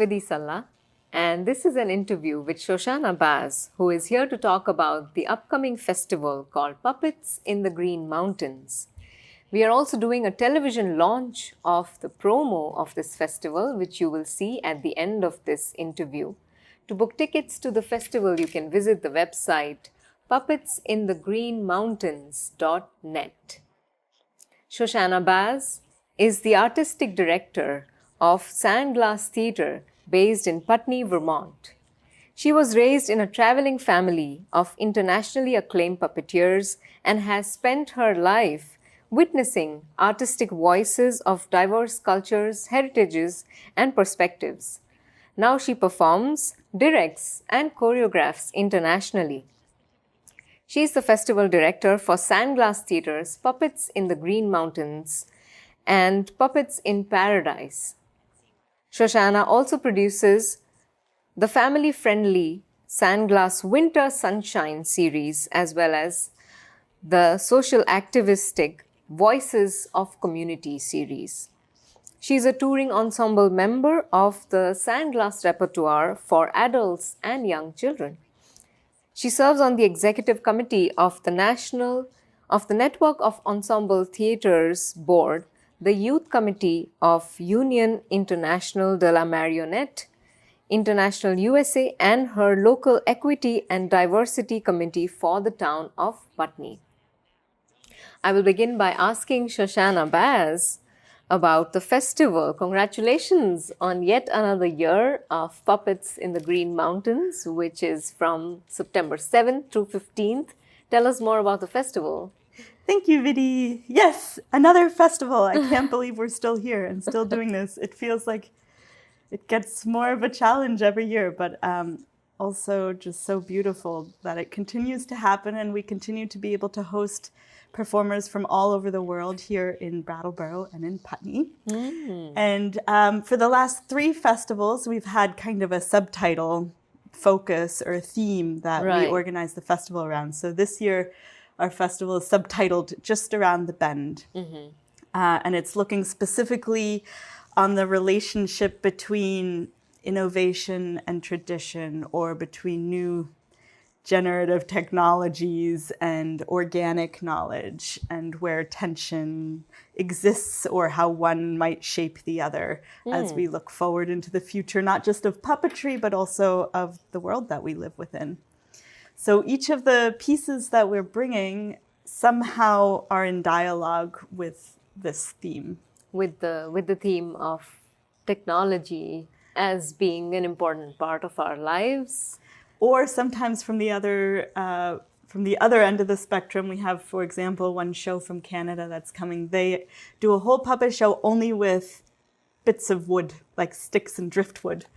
Vidhi Salla, and this is an interview with Shoshana Bass, who is here to talk about the upcoming festival called Puppets in the Green Mountains. We are also doing a television launch of the promo of this festival, which you will see at the end of this interview. To book tickets to the festival, you can visit the website puppetsinthegreenmountains.net. Shoshana Bass is the artistic director of Sandglass Theater based in Putney, Vermont. She was raised in a traveling family of internationally acclaimed puppeteers and has spent her life witnessing artistic voices of diverse cultures, heritages, and perspectives. Now she performs, directs, and choreographs internationally. She is the festival director for Sandglass Theater's Puppets in the Green Mountains and Puppets in Paradise. Shoshana also produces the family-friendly Sandglass Winter Sunshine series as well as the social activistic Voices of Community series. She is a touring ensemble member of the Sandglass repertoire for adults and young children. She serves on the executive committee of the Network of Ensemble Theaters Board, the Youth Committee of Union International de la Marionnette, International USA, and her local Equity and Diversity Committee for the town of Putney. I will begin by asking Shoshana Bass about the festival. Congratulations on yet another year of Puppets in the Green Mountains, which is from September 7th through 15th. Tell us more about the festival. Thank you, Vidhi. Yes, another festival. I can't believe we're still here and still doing this. It feels like it gets more of a challenge every year, but also just so beautiful that it continues to happen and we continue to be able to host performers from all over the world here in Brattleboro and in Putney. And for the last 3 festivals, we've had kind of a subtitle focus or a theme that we organize the festival around. So this year, our festival is subtitled Just Around the Bend. And it's looking specifically on the relationship between innovation and tradition, or between new generative technologies and organic knowledge, and where tension exists or how one might shape the other as we look forward into the future, not just of puppetry, but also of the world that we live within. So each of the pieces that we're bringing somehow are in dialogue with this theme. With the theme of technology as being an important part of our lives. Or sometimes from the other end of the spectrum, we have, for example, one show from Canada that's coming. They do a whole puppet show only with bits of wood, like sticks and driftwood,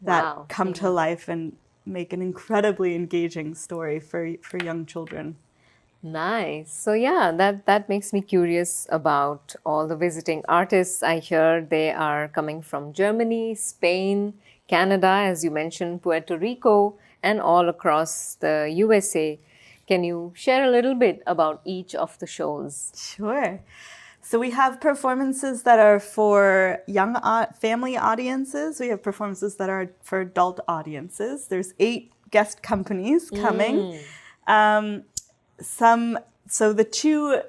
that come to life and make an incredibly engaging story for young children. Nice. So yeah, that makes me curious about all the visiting artists. I hear they are coming from Germany, Spain, Canada, as you mentioned, Puerto Rico, and all across the USA. Can you share a little bit about each of the shows? Sure. So we have performances that are for young family audiences. We have performances that are for adult audiences. There's 8 guest companies coming. So the 2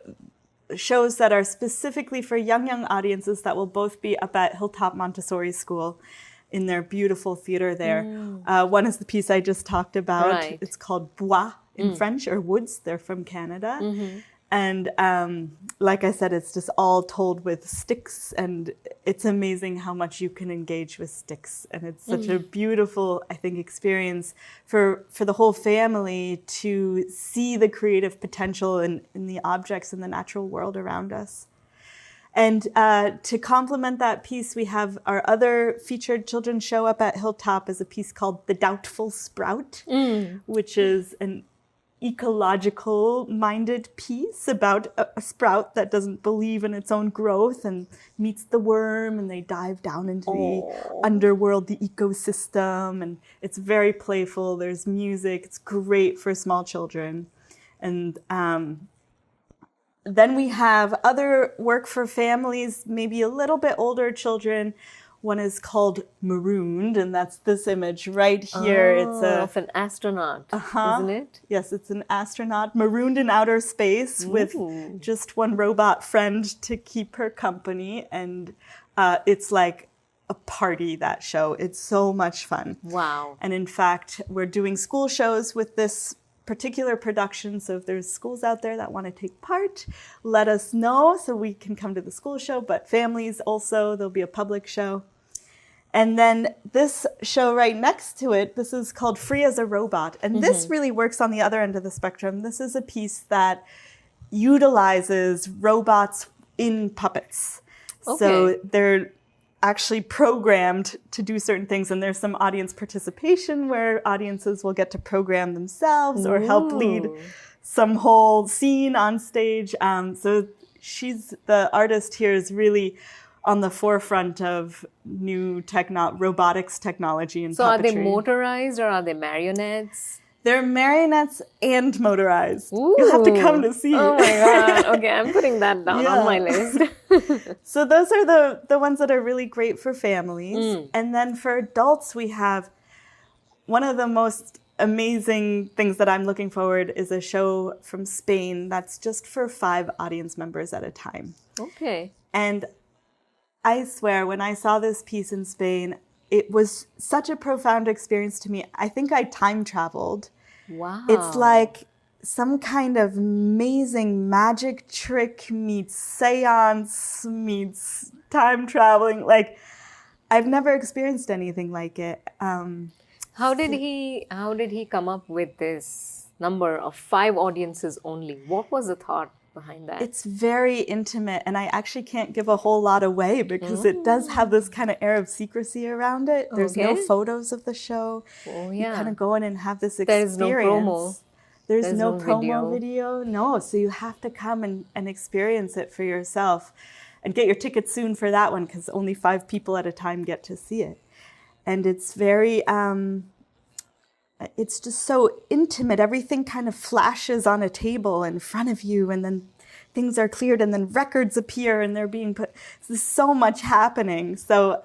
shows that are specifically for young audiences that will both be up at Hilltop Montessori School in their beautiful theater there. One is the piece I just talked about. It's called Bois in French, or Woods. They're from Canada. And like I said, it's just all told with sticks, and it's amazing how much you can engage with sticks. And it's such a beautiful, I think, experience for the whole family to see the creative potential in the objects in the natural world around us. And to complement that piece, we have our other featured children's show up at Hilltop is a piece called The Doubtful Sprout, which is an ecological-minded piece about a sprout that doesn't believe in its own growth and meets the worm, and they dive down into the underworld, the ecosystem, and it's very playful. There's music. It's great for small children. And then we have other work for families, maybe a little bit older children, One is called Marooned, and that's this image right here. It's of an astronaut, isn't it? Yes, it's an astronaut marooned in outer space with just one robot friend to keep her company. And it's like a party, that show. It's so much fun. Wow. And in fact, we're doing school shows with this particular production. So if there's schools out there that want to take part, let us know so we can come to the school show. But families also, there'll be a public show. And then this show right next to it, this is called Free as a Robot. And this really works on the other end of the spectrum. This is a piece that utilizes robots in puppets. Okay. So they're actually programmed to do certain things, and there's some audience participation where audiences will get to program themselves or help lead some whole scene on stage. So the artist here is really on the forefront of new robotics technology and puppetry. So are they motorized or are they marionettes? They're marionettes and motorized. You'll have to come to see. Oh my God. Okay, I'm putting that down on my list. So those are the ones that are really great for families. And then for adults, we have one of the most amazing things that I'm looking forward is a show from Spain that's just for 5 audience members at a time. Okay. And I swear, when I saw this piece in Spain, it was such a profound experience to me. I think I time traveled. Wow. It's like some kind of amazing magic trick meets seance meets time traveling. Like, I've never experienced anything like it. How did he come up with this number of 5 audiences only? What was the thought behind that? It's very intimate, and I actually can't give a whole lot away because it does have this kind of air of secrecy around it. There's no photos of the show. Oh, You kind of go in and have this There's experience. no promo. There's no promo video. No, so you have to come and experience it for yourself. And get your tickets soon for that one because only 5 people at a time get to see it. And it's very, it's just so intimate. Everything kind of flashes on a table in front of you, and then things are cleared, and then records appear, and they're being put. There's so much happening. So,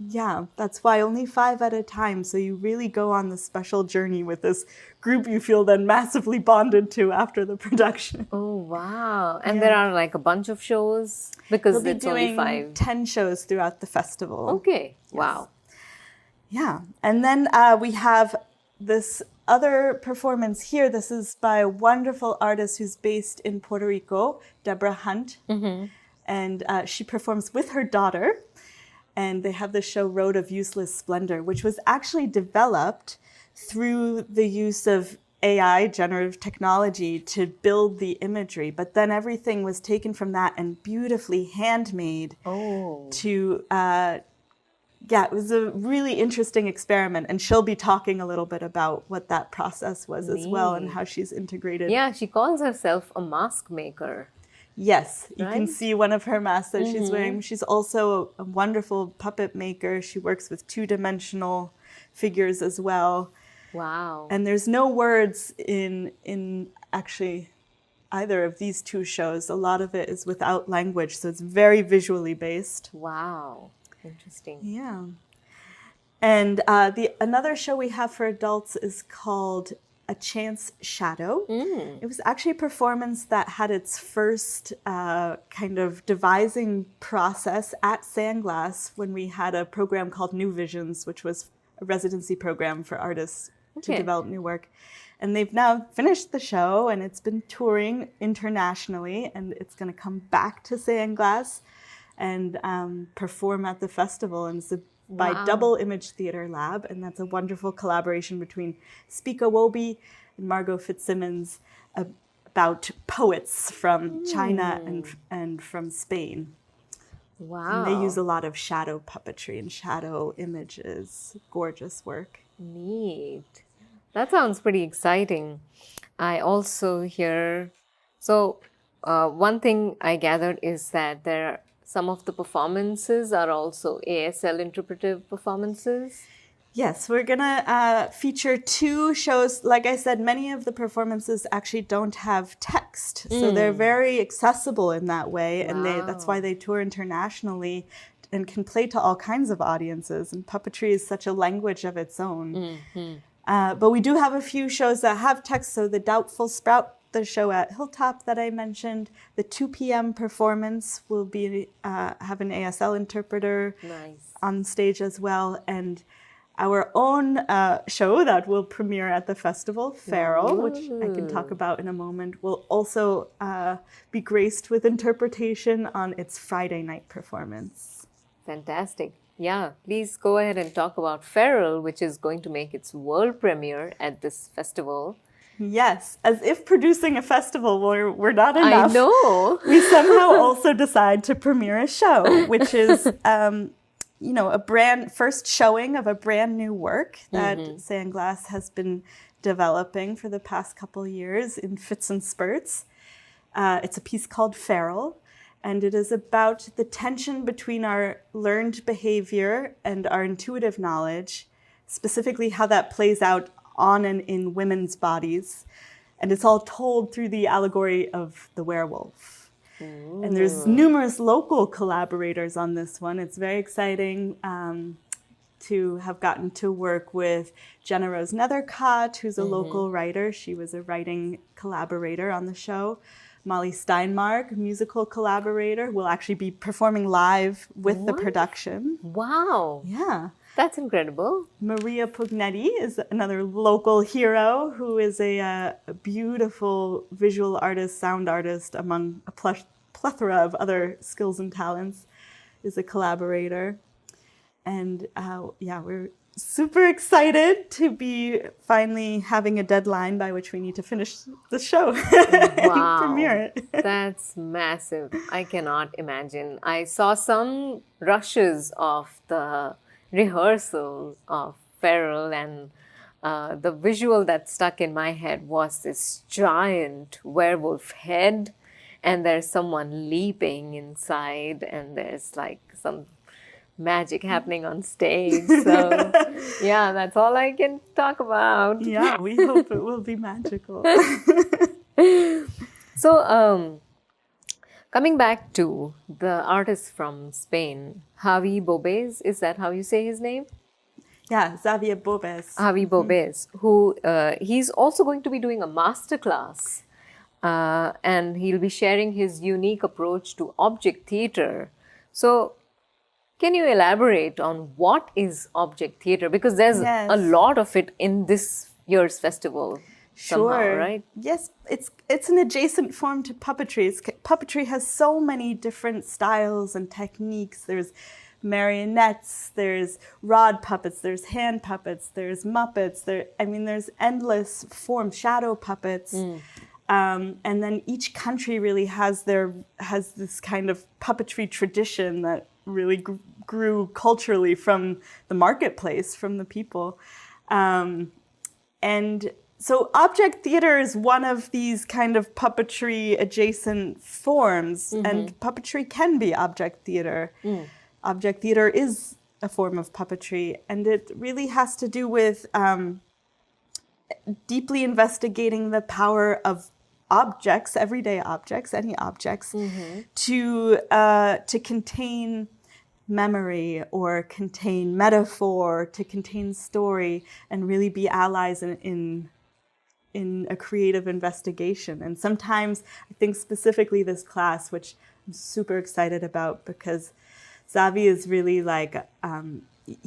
yeah, that's why only 5 at a time. So you really go on this special journey with this group you feel then massively bonded to after the production. Oh, wow. And there are like a bunch of shows because it's only 5. 10 shows throughout the festival. Okay. Yes. Wow. Yeah. And then we have this other performance here. This is by a wonderful artist who's based in Puerto Rico, Deborah Hunt. And she performs with her daughter. And they have the show Road of Useless Splendor, which was actually developed through the use of AI, generative technology, to build the imagery. But then everything was taken from that and beautifully handmade to, it was a really interesting experiment. And she'll be talking a little bit about what that process was as well and how she's integrated. Yeah, she calls herself a mask maker. Yes, you can see one of her masks that she's wearing. She's also a wonderful puppet maker. She works with 2-dimensional figures as well. Wow. And there's no words in actually either of these 2 shows. A lot of it is without language, so it's very visually based. Wow. Interesting. Yeah. And another show we have for adults is called A Chance Shadow. It was actually a performance that had its first kind of devising process at Sandglass when we had a program called New Visions, which was a residency program for artists to develop new work. And they've now finished the show, and it's been touring internationally, and it's going to come back to Sandglass and perform at the festival. And it's by Double Image Theater Lab, and that's a wonderful collaboration between Spika Wobi and Margot Fitzsimmons about poets from China and from Spain. Wow. And they use a lot of shadow puppetry and shadow images. Gorgeous work. Neat. That sounds pretty exciting. I also hear, so one thing I gathered is that some of the performances are also ASL interpretive performances. Yes, we're going to feature 2 shows. Like I said, many of the performances actually don't have text. So they're very accessible in that way. And that's why they tour internationally. and can play to all kinds of audiences. And puppetry is such a language of its own. But we do have a few shows that have text. So the Doubtful Sprout, the show at Hilltop that I mentioned, the 2 p.m. performance will be have an ASL interpreter on stage as well. And our own show that will premiere at the festival, Feral, which I can talk about in a moment, will also be graced with interpretation on its Friday night performance. Fantastic. Yeah, please go ahead and talk about Feral, which is going to make its world premiere at this festival. Yes, as if producing a festival were not enough. I know. We somehow also decide to premiere a show, which is, first showing of a brand new work that Sandglass has been developing for the past couple years in fits and spurts. It's a piece called Feral. And it is about the tension between our learned behavior and our intuitive knowledge, specifically how that plays out on and in women's bodies. And it's all told through the allegory of the werewolf. Ooh. And there's numerous local collaborators on this one. It's very exciting to have gotten to work with Jenna Rose Nethercott, who's a local writer. She was a writing collaborator on the show. Molly Steinmark, musical collaborator, will actually be performing live with the production. Wow. Yeah. That's incredible. Maria Pugnetti is another local hero who is a beautiful visual artist, sound artist, among a plethora of other skills and talents, is a collaborator. And we're super excited to be finally having a deadline by which we need to finish the show and premiere it. That's massive. I cannot imagine. I saw some rushes of the rehearsal of Feral, and the visual that stuck in my head was this giant werewolf head, and there's someone leaping inside, and there's like some magic happening on stage. So yeah, that's all I can talk about. Yeah, we hope it will be magical. So coming back to the artist from Spain, Javi Bobes, is that how you say his name? Yeah, Xavier Bobes. Javi Bobes, who he's also going to be doing a masterclass, and he'll be sharing his unique approach to object theater. So can you elaborate on what is object theater? Because there's a lot of it in this year's festival. Somehow, right? Yes, it's an adjacent form to puppetry. Puppetry has so many different styles and techniques. There's marionettes, there's rod puppets, there's hand puppets, there's Muppets. There's endless forms, shadow puppets. And then each country really has this kind of puppetry tradition that really grew culturally from the marketplace, from the people. And so object theater is one of these kind of puppetry adjacent forms, and puppetry can be object theater. Object theater is a form of puppetry, and it really has to do with deeply investigating the power of objects, everyday objects, any objects, to contain memory or contain metaphor, to contain story, and really be allies in a creative investigation. And sometimes I think specifically this class, which I'm super excited about, because Xavi is really like,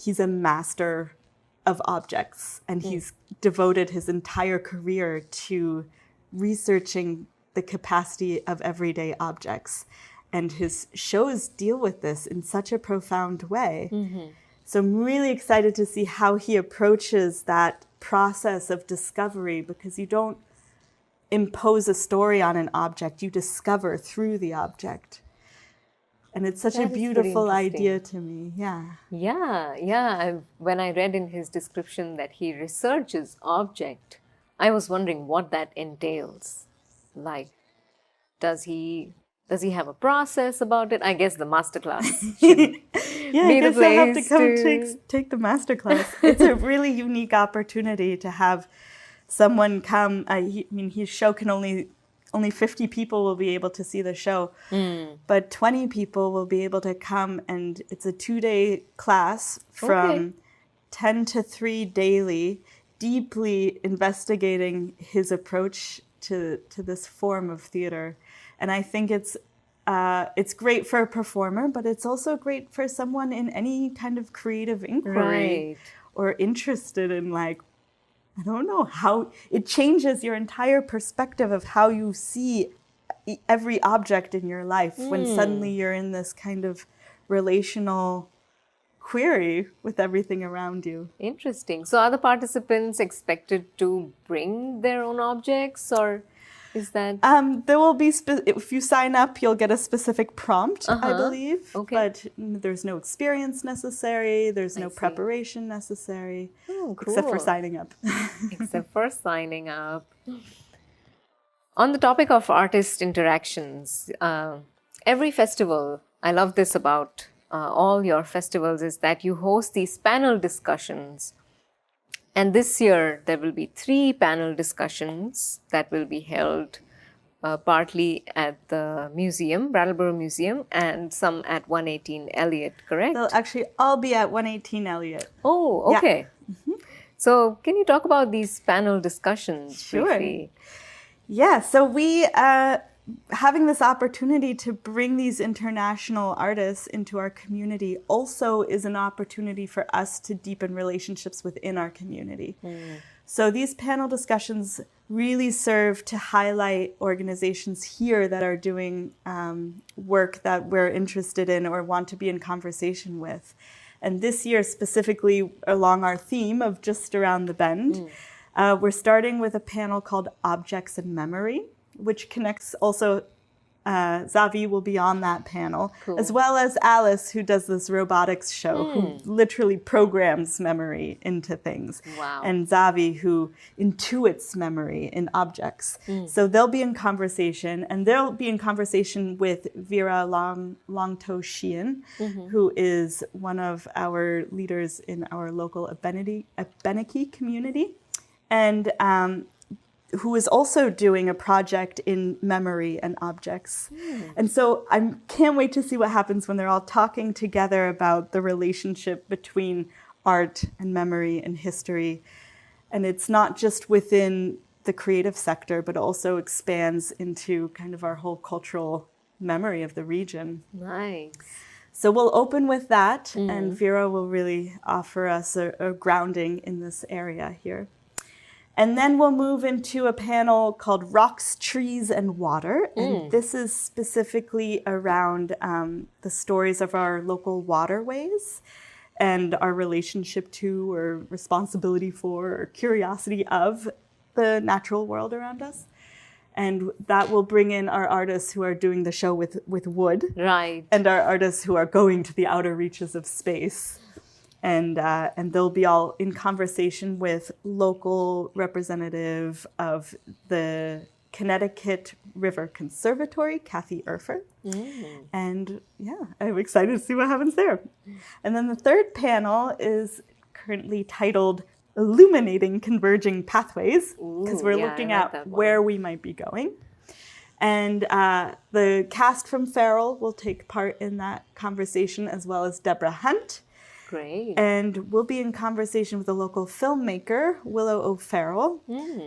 he's a master of objects, and he's devoted his entire career to researching the capacity of everyday objects. And his shows deal with this in such a profound way. So I'm really excited to see how he approaches that process of discovery, because you don't impose a story on an object, you discover through the object. And it's such a beautiful idea to me. Yeah. When I read in his description that he researches object, I was wondering what that entails. Like, does he have a process about it? I guess the masterclass should I guess you'll have to come take the masterclass. It's a really unique opportunity to have someone come. His show can only only 50 people will be able to see the show, but 20 people will be able to come, and it's a 2-day class from 10 to 3 daily, deeply investigating his approach to this form of theater. And I think it's great for a performer, but it's also great for someone in any kind of creative inquiry or interested in, like, I don't know, how it changes your entire perspective of how you see every object in your life when suddenly you're in this kind of relational query with everything around you. Interesting. So are the participants expected to bring their own objects, or is that... There will be, if you sign up, you'll get a specific prompt, I believe. Okay. But there's no experience necessary. There's no preparation necessary. Oh, cool. Except for signing up. Except for signing up. On the topic of artist interactions, every festival, I love this about all your festivals, is that you host these panel discussions. And this year, there will be 3 panel discussions that will be held partly at the museum, Brattleboro Museum, and some at 118 Eliot, correct? They'll actually all be at 118 Eliot. Oh, okay. Yeah. So can you talk about these panel discussions briefly? Yeah, so we, having this opportunity to bring these international artists into our community also is an opportunity for us to deepen relationships within our community. So these panel discussions really serve to highlight organizations here that are doing work that we're interested in or want to be in conversation with. And this year, specifically along our theme of Just Around the Bend, we're starting with a panel called Objects and Memory, which connects also, Zavi will be on that panel, as well as Alice, who does this robotics show, who literally programs memory into things. Wow. And Zavi, who intuits memory in objects. So they'll be in conversation, and they'll be in conversation with Vera Longto Sheehan, who is one of our leaders in our local Abenaki community, and who is also doing a project in memory and objects. And so I can't wait to see what happens when they're all talking together about the relationship between art and memory and history. And it's not just within the creative sector, but also expands into kind of our whole cultural memory of the region. Nice. So we'll open with that, and Vera will really offer us a grounding in this area here. And then we'll move into a panel called Rocks, Trees, and Water. And this is specifically around the stories of our local waterways and our relationship to, or responsibility for, or curiosity of the natural world around us. And that will bring in our artists who are doing the show with wood. Right. And our artists who are going to the outer reaches of space. And they'll be all in conversation with local representative of the Connecticut River Conservatory, Kathy Erfer. And yeah, I'm excited to see what happens there. And then the third panel is currently titled Illuminating Converging Pathways, because we're looking at where we might be going. And the cast from Farrell will take part in that conversation, as well as Deborah Hunt. Great. And we'll be in conversation with a local filmmaker, Willow O'Farrell,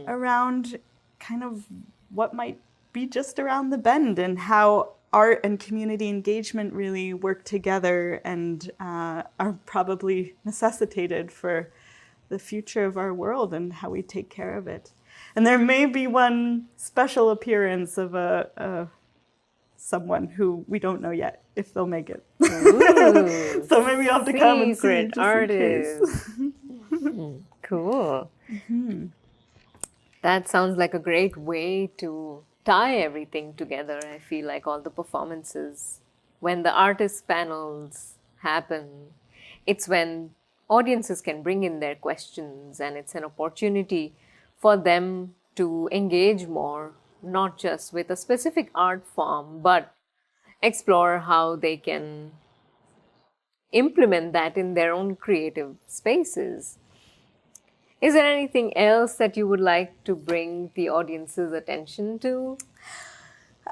around kind of what might be just around the bend and how art and community engagement really work together and are probably necessitated for the future of our world and how we take care of it. And there may be one special appearance of someone who we don't know yet if they'll make it. So maybe you'll have to come and see. Secret artist. Cool. That sounds like a great way to tie everything together. I feel like all the performances, when the artist panels happen, it's when audiences can bring in their questions, and it's an opportunity for them to engage more, not just with a specific art form, but explore how they can implement that in their own creative spaces. Is there anything else that you would like to bring the audience's attention to?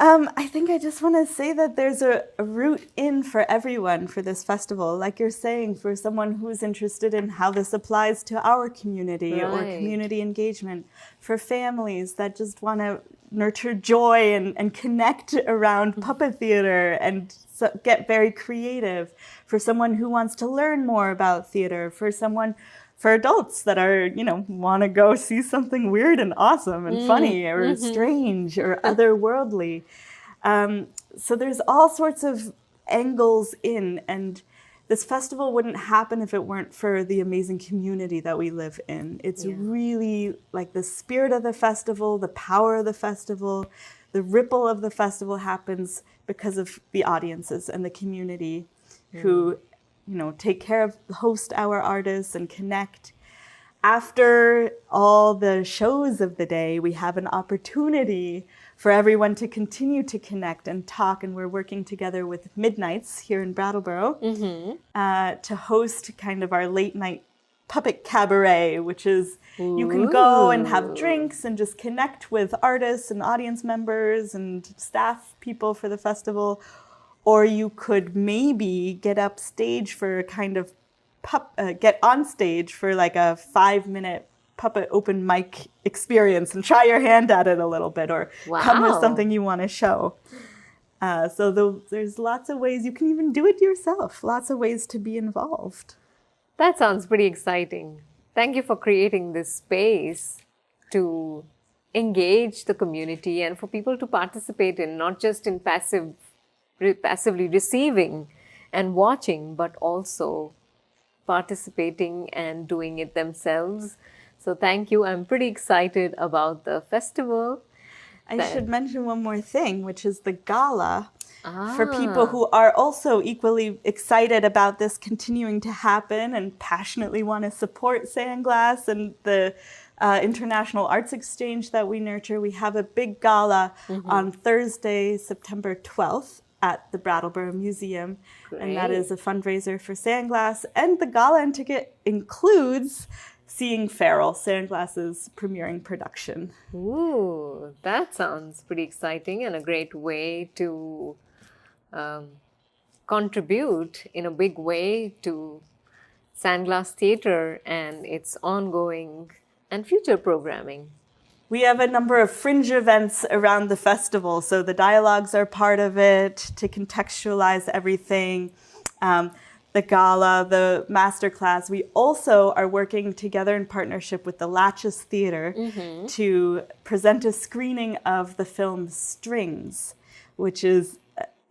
I think I just want to say that there's a route in for everyone for this festival. Like you're saying, for someone who's interested in how this applies to our community or Right. community engagement, for families that just want to nurture joy and connect around puppet theater and get very creative, for someone who wants to learn more about theater, for adults that are, want to go see something weird and awesome and funny or strange or otherworldly. So there's all sorts of angles in, and this festival wouldn't happen if it weren't for the amazing community that we live in. It's really like the spirit of the festival, the power of the festival, the ripple of the festival happens because of the audiences and the community who take care of, host our artists and connect. After all the shows of the day, we have an opportunity for everyone to continue to connect and talk. And we're working together with Midnights here in Brattleboro to host kind of our late night puppet cabaret, which is you can go and have drinks and just connect with artists and audience members and staff people for the festival. Or you could maybe get upstage for a kind of get on stage for like a 5-minute puppet open mic experience and try your hand at it a little bit, or come with something you want to show. So there's lots of ways. You can even do it yourself. Lots of ways to be involved. That sounds pretty exciting. Thank you for creating this space to engage the community and for people to participate in, not just in passively receiving and watching, but also participating and doing it themselves. So thank you. I'm pretty excited about the festival. I should mention one more thing, which is the gala. For people who are also equally excited about this continuing to happen and passionately want to support Sandglass and the International Arts Exchange that we nurture, we have a big gala on Thursday, September 12th at the Brattleboro Museum. Great. And that is a fundraiser for Sandglass. And the gala and ticket includes seeing Feral, Sandglass's premiering production. Ooh, that sounds pretty exciting and a great way to contribute in a big way to Sandglass Theater and its ongoing and future programming. We have a number of fringe events around the festival, so the dialogues are part of it to contextualize everything. The gala, the masterclass. We also are working together in partnership with the Latches Theater to present a screening of the film Strings, which is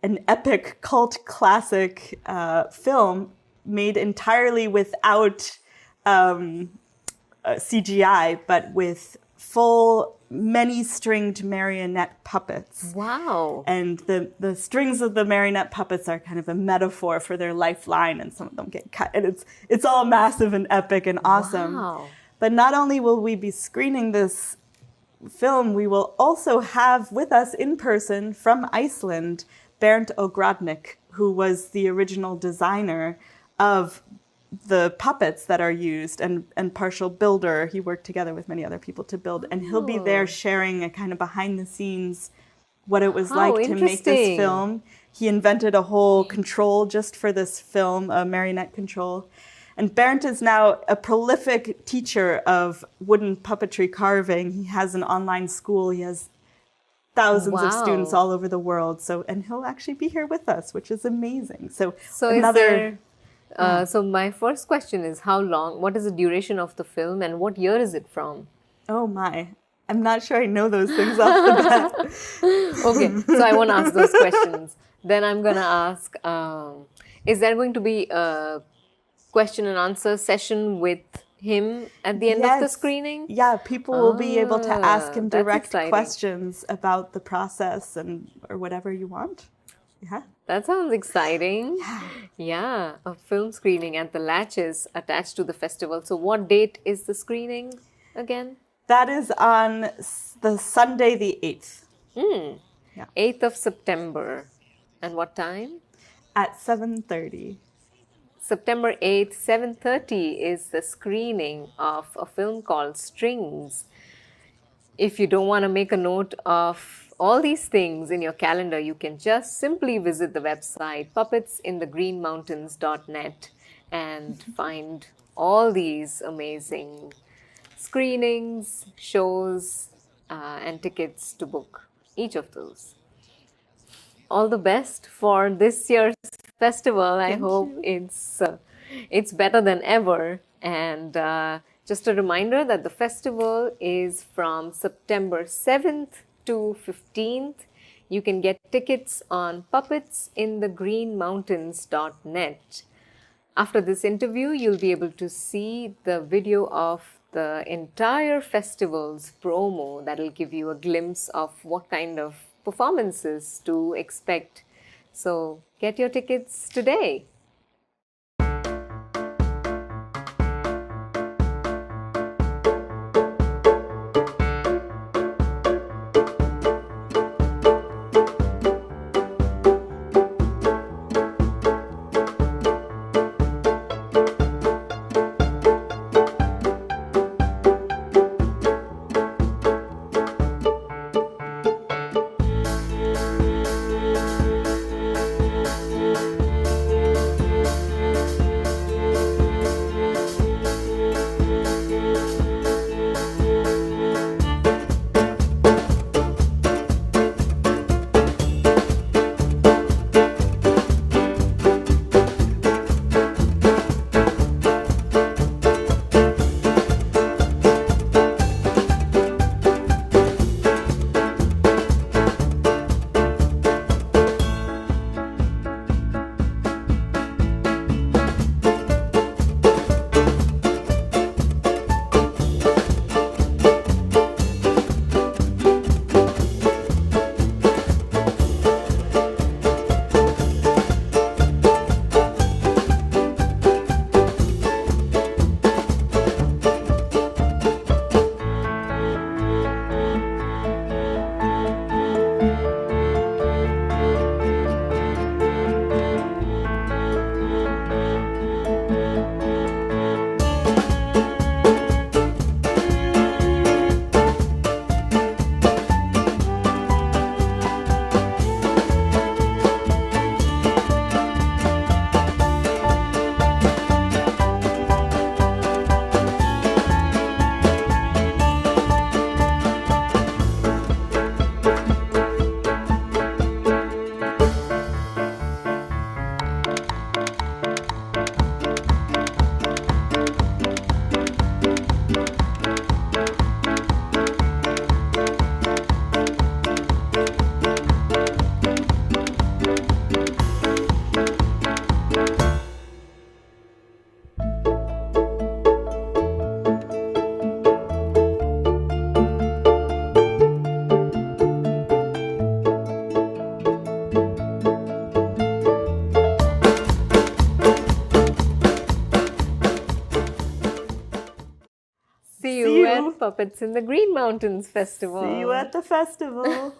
an epic cult classic film made entirely without CGI, but with full many-stringed marionette puppets. Wow. And the strings of the marionette puppets are kind of a metaphor for their lifeline, and some of them get cut. And it's all massive and epic and awesome. Wow. But not only will we be screening this film, we will also have with us in person from Iceland, Bernd Ogrodnik, who was the original designer of the puppets that are used and partial builder. He worked together with many other people to build, and he'll be there sharing a kind of behind the scenes what it was like to make this film. He invented a whole control just for this film, a marionette control. And Bernd is now a prolific teacher of wooden puppetry carving. He has an online school. He has thousands of students all over the world. And he'll actually be here with us, which is amazing. So my first question is, how long, what is the duration of the film and what year is it from? Oh my, I'm not sure I know those things off the bat. Okay, so I won't ask those questions. Then I'm going to ask, is there going to be a question and answer session with him at the end of the screening? Yeah, people will be able to ask him direct questions about the process or whatever you want. Yeah. That sounds exciting. Yeah, a film screening at the Latches attached to the festival. So what date is the screening again? That is on the Sunday the 8th. 8th of September. And what time? At 7:30. September 8th, 7:30 is the screening of a film called Strings. If you don't want to make a note of all these things in your calendar, you can just simply visit the website puppetsinthegreenmountains.net and find all these amazing screenings, shows, and tickets to book each of those. All the best for this year's festival. I hope it's better than ever. And just a reminder that the festival is from September 7th to 15th. You can get tickets on puppetsinthegreenmountains.net. After this interview, you'll be able to see the video of the entire festival's promo that'll give you a glimpse of what kind of performances to expect. So get your tickets today. See you at Puppets in the Green Mountains Festival. See you at the festival.